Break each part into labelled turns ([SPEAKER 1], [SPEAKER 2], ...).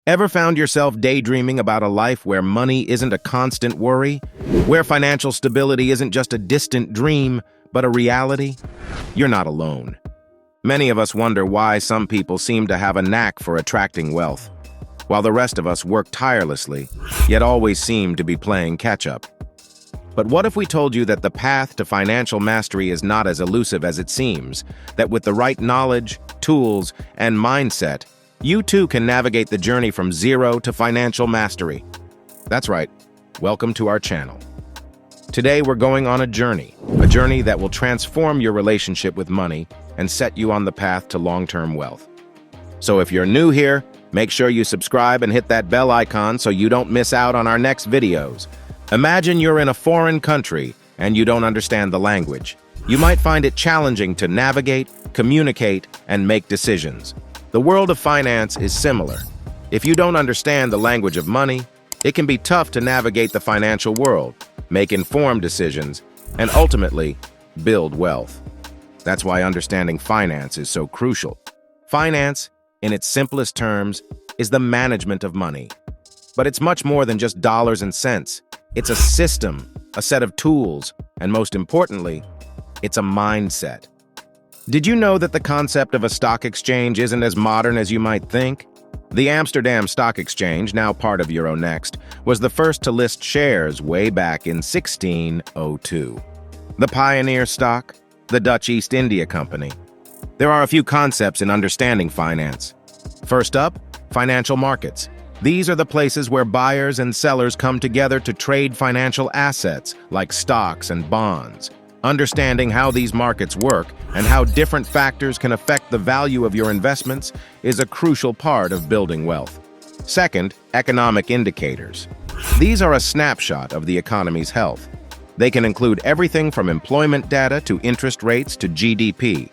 [SPEAKER 1] Ever found yourself daydreaming about a life where money isn't a constant worry? Where financial stability isn't just a distant dream, but a reality? You're not alone. Many of us wonder why some people seem to have a knack for attracting wealth, while the rest of us work tirelessly, yet always seem to be playing catch-up. But what if we told you that the path to financial mastery is not as elusive as it seems, that with the right knowledge, tools, and mindset, you too can navigate the journey from zero to financial mastery? That's right. Welcome to our channel. Today we're going on a journey that will transform your relationship with money and set you on the path to long-term wealth. So if you're new here, make sure you subscribe and hit that bell icon so you don't miss out on our next videos. Imagine you're in a foreign country and you don't understand the language. You might find it challenging to navigate, communicate, and make decisions. The world of finance is similar. If you don't understand the language of money, it can be tough to navigate the financial world, make informed decisions, and ultimately build wealth. That's why understanding finance is so crucial. Finance, in its simplest terms, is the management of money. But it's much more than just dollars and cents. It's a system, a set of tools, and most importantly, it's a mindset. Did you know that the concept of a stock exchange isn't as modern as you might think? The Amsterdam Stock Exchange, now part of Euronext, was the first to list shares way back in 1602. The pioneer stock, the Dutch East India Company. There are a few concepts in understanding finance. First up, financial markets. These are the places where buyers and sellers come together to trade financial assets like stocks and bonds. Understanding how these markets work and how different factors can affect the value of your investments is a crucial part of building wealth. Second, economic indicators. These are a snapshot of the economy's health. They can include everything from employment data to interest rates to GDP.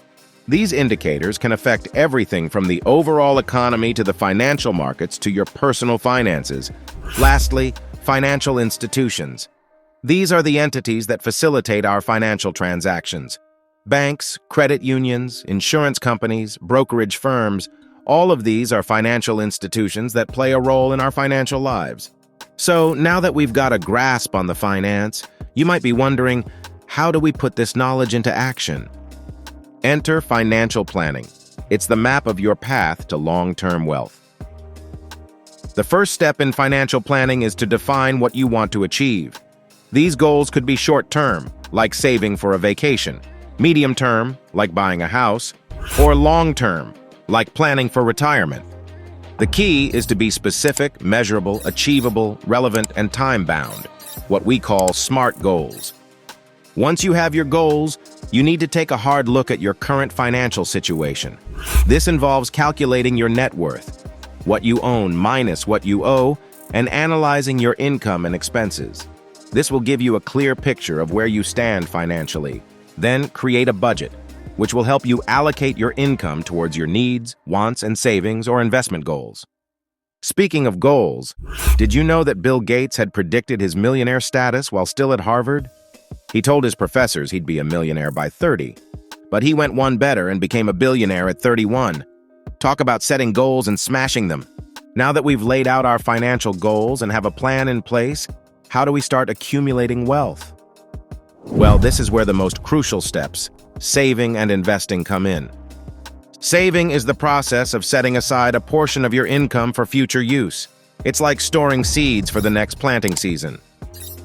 [SPEAKER 1] These indicators can affect everything from the overall economy to the financial markets to your personal finances. Lastly, financial institutions. These are the entities that facilitate our financial transactions. Banks, credit unions, insurance companies, brokerage firms, all of these are financial institutions that play a role in our financial lives. So now that we've got a grasp on the finance, you might be wondering, how do we put this knowledge into action? Enter financial planning. It's the map of your path to long-term wealth. The first step in financial planning is to define what you want to achieve. These goals could be short-term, like saving for a vacation, medium-term, like buying a house, or long-term, like planning for retirement. The key is to be specific, measurable, achievable, relevant, and time-bound, what we call SMART goals. Once you have your goals, you need to take a hard look at your current financial situation. This involves calculating your net worth, what you own minus what you owe, and analyzing your income and expenses. This will give you a clear picture of where you stand financially. Then create a budget, which will help you allocate your income towards your needs, wants, and savings or investment goals. Speaking of goals, did you know that Bill Gates had predicted his millionaire status while still at Harvard? He told his professors he'd be a millionaire by 30, but he went one better and became a billionaire at 31. Talk about setting goals and smashing them. Now that we've laid out our financial goals and have a plan in place, how do we start accumulating wealth? Well, this is where the most crucial steps, saving and investing, come in. Saving is the process of setting aside a portion of your income for future use. It's like storing seeds for the next planting season.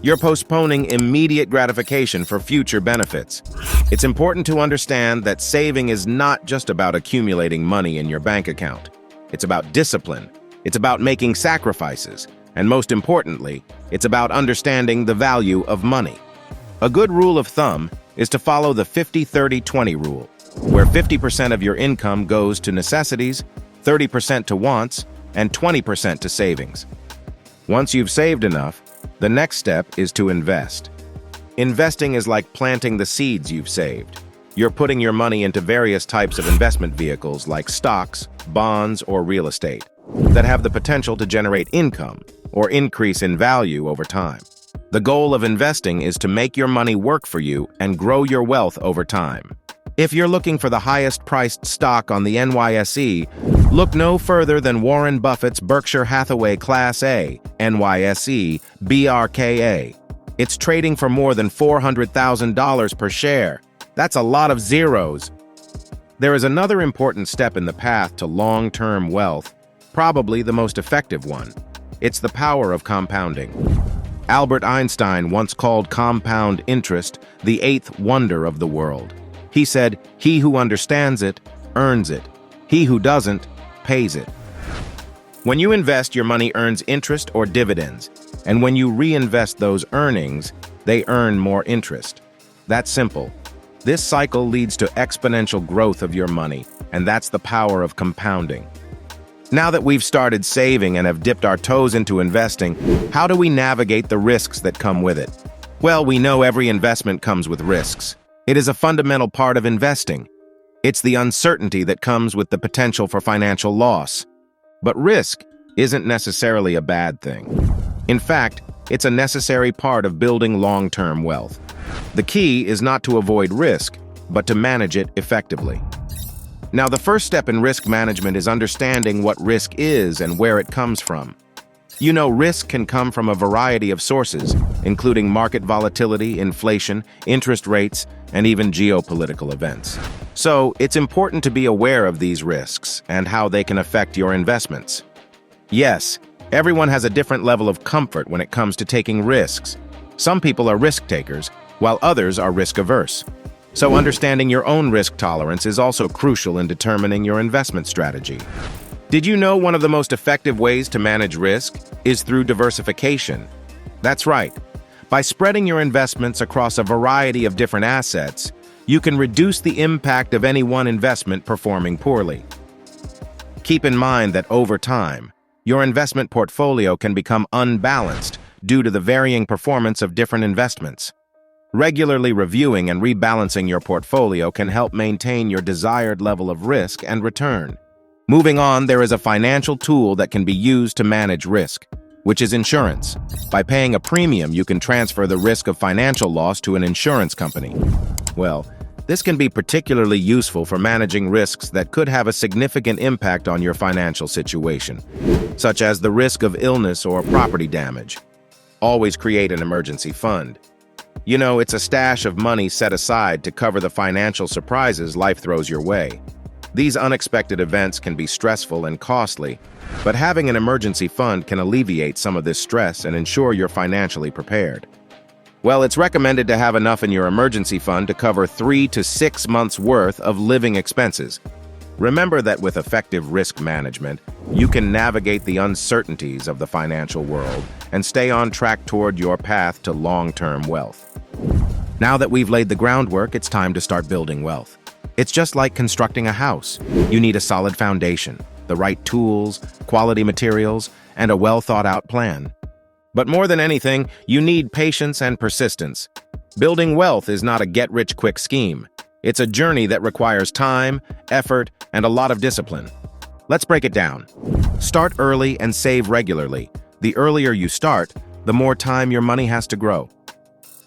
[SPEAKER 1] You're postponing immediate gratification for future benefits. It's important to understand that saving is not just about accumulating money in your bank account. It's about discipline. It's about making sacrifices. And most importantly, it's about understanding the value of money. A good rule of thumb is to follow the 50-30-20 rule, where 50% of your income goes to necessities, 30% to wants, and 20% to savings. Once you've saved enough, the next step is to invest. Investing is like planting the seeds you've saved. You're putting your money into various types of investment vehicles like stocks, bonds, or real estate that have the potential to generate income or increase in value over time. The goal of investing is to make your money work for you and grow your wealth over time. If you're looking for the highest priced stock on the NYSE, Look no further than Warren Buffett's Berkshire Hathaway Class A, NYSE, BRKA. It's trading for more than $400,000 per share. That's a lot of zeros. There is another important step in the path to long-term wealth, probably the most effective one. It's the power of compounding. Albert Einstein once called compound interest the eighth wonder of the world. He said, "He who understands it, earns it. He who doesn't, pays it." When you invest, your money earns interest or dividends, and when you reinvest those earnings, they earn more interest. That's simple. This cycle leads to exponential growth of your money, and that's the power of compounding. Now that we've started saving and have dipped our toes into investing, how do we navigate the risks that come with it? Well, we know every investment comes with risks. It is a fundamental part of investing. It's the uncertainty that comes with the potential for financial loss. But risk isn't necessarily a bad thing. In fact, it's a necessary part of building long-term wealth. The key is not to avoid risk, but to manage it effectively. Now, the first step in risk management is understanding what risk is and where it comes from. You know, risk can come from a variety of sources, including market volatility, inflation, interest rates, and even geopolitical events. So, it's important to be aware of these risks and how they can affect your investments. Yes, everyone has a different level of comfort when it comes to taking risks. Some people are risk takers, while others are risk-averse. So understanding your own risk tolerance is also crucial in determining your investment strategy. Did you know one of the most effective ways to manage risk is through diversification? That's right. By spreading your investments across a variety of different assets, you can reduce the impact of any one investment performing poorly. Keep in mind that over time, your investment portfolio can become unbalanced due to the varying performance of different investments. Regularly reviewing and rebalancing your portfolio can help maintain your desired level of risk and return. Moving on, there is a financial tool that can be used to manage risk, which is insurance. By paying a premium, you can transfer the risk of financial loss to an insurance company. Well, this can be particularly useful for managing risks that could have a significant impact on your financial situation, such as the risk of illness or property damage. Always create an emergency fund. You know, it's a stash of money set aside to cover the financial surprises life throws your way. These unexpected events can be stressful and costly, but having an emergency fund can alleviate some of this stress and ensure you're financially prepared. Well, it's recommended to have enough in your emergency fund to cover 3 to 6 months' worth of living expenses. Remember that with effective risk management, you can navigate the uncertainties of the financial world and stay on track toward your path to long-term wealth. Now that we've laid the groundwork, it's time to start building wealth. It's just like constructing a house. You need a solid foundation, the right tools, quality materials, and a well-thought-out plan. But more than anything, you need patience and persistence. Building wealth is not a get-rich-quick scheme. It's a journey that requires time, effort, and a lot of discipline. Let's break it down. Start early and save regularly. The earlier you start, the more time your money has to grow.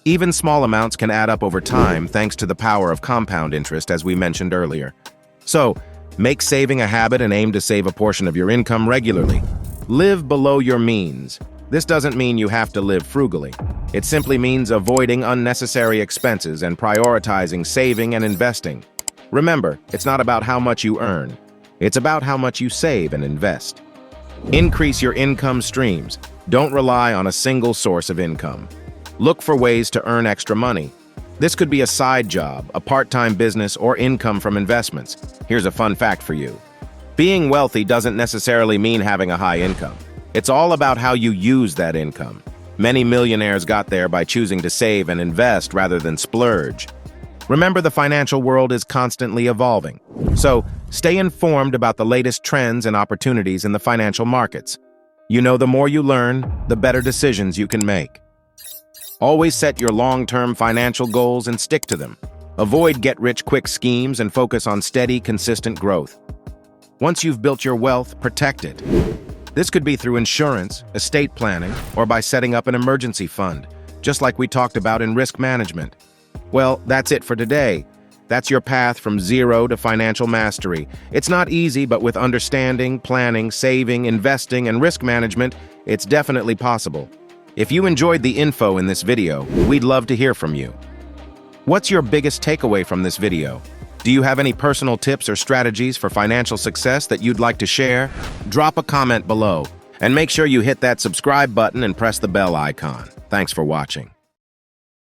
[SPEAKER 1] Even small amounts can add up over time thanks to the power of compound interest, as we mentioned earlier. So, make saving a habit and aim to save a portion of your income regularly. Live below your means. This doesn't mean you have to live frugally. It simply means avoiding unnecessary expenses and prioritizing saving and investing. Remember, it's not about how much you earn. It's about how much you save and invest. Increase your income streams. Don't rely on a single source of income. Look for ways to earn extra money. This could be a side job, a part-time business, or income from investments. Here's a fun fact for you. Being wealthy doesn't necessarily mean having a high income. It's all about how you use that income. Many millionaires got there by choosing to save and invest rather than splurge. Remember, the financial world is constantly evolving. So, stay informed about the latest trends and opportunities in the financial markets. You know, the more you learn, the better decisions you can make. Always set your long-term financial goals and stick to them. Avoid get-rich-quick schemes and focus on steady, consistent growth. Once you've built your wealth, protect it. This could be through insurance, estate planning, or by setting up an emergency fund, just like we talked about in risk management. Well, that's it for today. That's your path from zero to financial mastery. It's not easy, but with understanding, planning, saving, investing, and risk management, it's definitely possible. If you enjoyed the info in this video, we'd love to hear from you. What's your biggest takeaway from this video? Do you have any personal tips or strategies for financial success that you'd like to share? Drop a comment below, and make sure you hit that subscribe button and press the bell icon. Thanks for watching.